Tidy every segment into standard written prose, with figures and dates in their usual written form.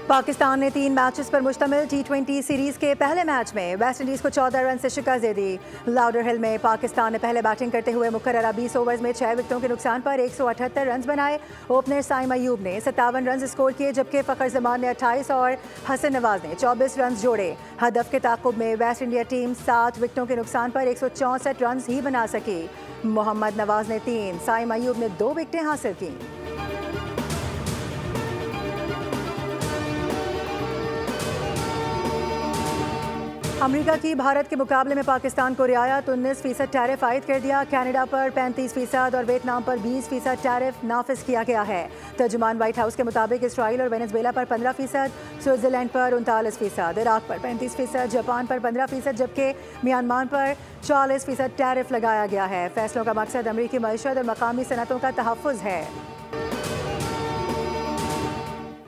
पाकिस्तान ने 3 मैचेस पर मुश्तमिल T20 सीरीज के पहले मैच में वेस्ट इंडीज को 14 रन से शिकस्त दे दी। लाउडर हिल में पाकिस्तान ने पहले बैटिंग करते हुए मुकर्ररा 20 ओवर्स में 6 विकेटों के नुकसान पर 178 रन बनाए। ओपनर साइम अयूब ने 57 रन स्कोर किए, जबकि फ़खर जमान ने 28 और हसन नवाज ने 24 रन जोड़े। हदफ के ताक़ुब में वेस्ट इंडिया टीम 7 विकेटों के नुकसान पर 164 रन ही बना सकी। मोहम्मद नवाज ने 3, साइम अयूब ने 2 विकेटें हासिल की। अमेरिका की भारत के मुकाबले में पाकिस्तान को रियायत 19% टैरिफ आयद कर दिया। कनाडा पर 35% और वियतनाम पर 20% टैरिफ नाफिज किया गया है। तर्जुमान व्हाइट हाउस के मुताबिक इसराइल और वेनेजुएला पर 15%, स्विट्जरलैंड पर 39%, इराक पर 35%, जापान पर 15%, जबकि म्यांमार पर 40% टैरिफ लगाया गया है। फैसलों का मकसद अमेरिकी मईशत और मकामी सनतों का तहफ़्फ़ुज़ है।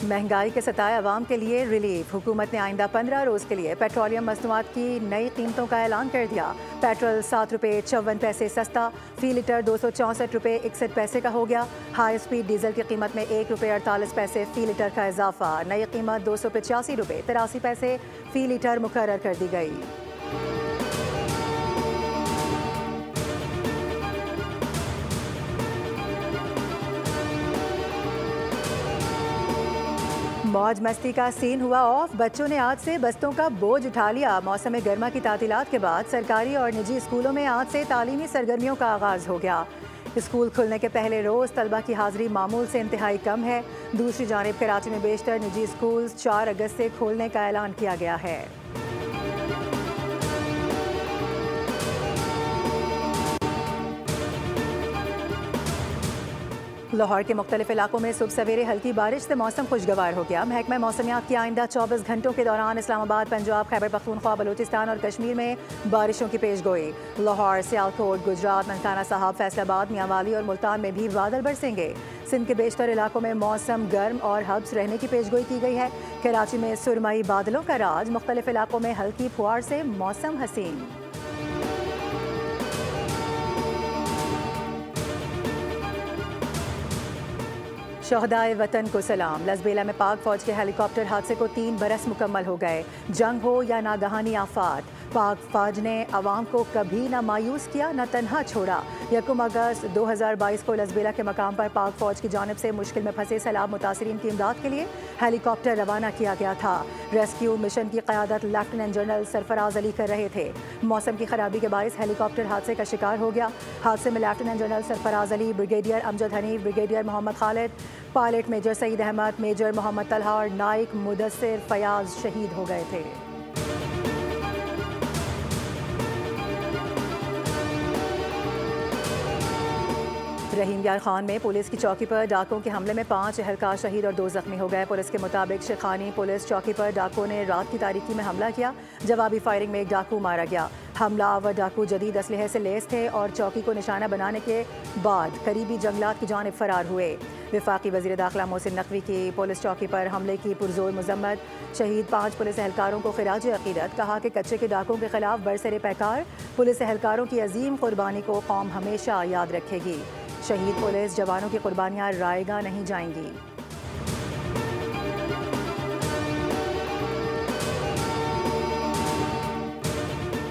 महंगाई के सताए अवाम के लिए रिलीफ। हुकूमत ने आइंदा 15 रोज़ के लिए पेट्रोलियम मसनूआत की नई कीमतों का ऐलान कर दिया। पेट्रोल 7 रुपये 54 पैसे सस्ता, फ़ी लीटर 264 रुपये 61 पैसे का हो गया। हाई स्पीड डीजल की कीमत में 1 रुपये 48 पैसे फ़ी लीटर का इजाफा। नई कीमत 285 रुपये 83 पैसे फ़ी लीटर मुकर्रर कर दी गई। मौज मस्ती का सीन हुआ ऑफ। बच्चों ने आज से बस्तों का बोझ उठा लिया। मौसम गर्मा की तातीलात के बाद सरकारी और निजी स्कूलों में आज से तालीमी सरगर्मियों का आगाज़ हो गया। स्कूल खुलने के पहले रोज़ तलबा की हाज़िरी मामूल से इंतहाई कम है। दूसरी जानिब कराची में बेशतर निजी स्कूल 4 अगस्त से खोलने का ऐलान किया गया है। लाहौर के मुख्तलिफ इलाकों में सुबह सवेरे हल्की बारिश से मौसम खुशगवार हो गया। महकमा मौसमियात की आइंदा 24 घंटों के दौरान इस्लामाबाद, पंजाब, खैबर पख्तूनख्वा, बलूचिस्तान और कश्मीर में बारिशों की पेशगोई। लाहौर, सियालकोट, गुजरात, ननकाना साहब, फैसलाबाद, मियांवाली और मुल्तान में भी बादल बरसेंगे। सिंध के बेशतर इलाकों में मौसम गर्म और हब्स रहने की पेशगोई की गई है। कराची में सुरमई बादलों का राज, मुख्तलिफ इलाकों में हल्की फुहार से मौसम हसीन। शहदाए वतन को सलाम। लसबेला में पाक फौज के हेलीकॉप्टर हादसे को 3 बरस मुकम्मल हो गए। जंग हो या नागहानी आफात, पाक फौज ने अवाम को कभी ना मायूस किया, न तन्हा छोड़ा। 1 अगस्त 2022 को लसबेला के मकाम पर पाक फौज की जानिब से मुश्किल में फंसे सैलाब मुतासरीन की इमदाद के लिए हेलीकॉप्टर रवाना किया गया था। रेस्क्यू मिशन की क़यादत लेफ्टिनेंट जनरल सरफराज अली कर रहे थे। मौसम की खराबी के बायस हेलीकॉप्टर हादसे का शिकार हो गया। हादसे में lieutenant general Sarfaraz Ali, brigadier Amjad Hanif, brigadier Mohammad Khalid, pilot major Saeed Ahmed, major Mohammad Talha और नाइक मुदस्सिर फयाज शहीद हो गए थे। रहीम यार खान में पुलिस की चौकी पर डाकुओं के हमले में 5 एहलकार शहीद और 2 जख्मी हो गए। पुलिस के मुताबिक शेखानी पुलिस चौकी पर डाकुओं ने रात की तारीकी में हमला किया। जवाबी फायरिंग में एक डाकू मारा गया। हमलावर डाकू जदीद असलहे से लैस थे और चौकी को निशाना बनाने के बाद करीबी जंगलात की जानिब फरार हुए। वफाकी वज़ीर दाखिला मोहसिन नकवी की पुलिस चौकी पर हमले की पुरजोर मजम्मत। शहीद 5 पुलिस एहलकारों को खिराज अकीदत। कहा कि कच्चे के डाकुओं के खिलाफ बरसरे पैकार पुलिस एहलकारों की अजीम कुर्बानी को कौम हमेशा याद रखेगी। शहीद पुलिस जवानों की कुर्बानियां रायगा नहीं जाएंगी।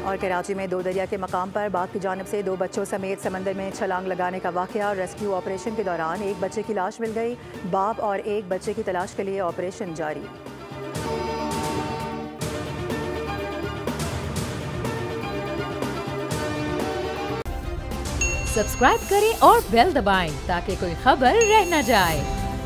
और कराची में 2 दरिया के मकाम पर बाग की जानिब से 2 बच्चों समेत समंदर में छलांग लगाने का वाक़या। रेस्क्यू ऑपरेशन के दौरान एक बच्चे की लाश मिल गई। बाप और एक बच्चे की तलाश के लिए ऑपरेशन जारी। सब्सक्राइब करें और बेल दबाएं ताकि कोई खबर रह न जाए।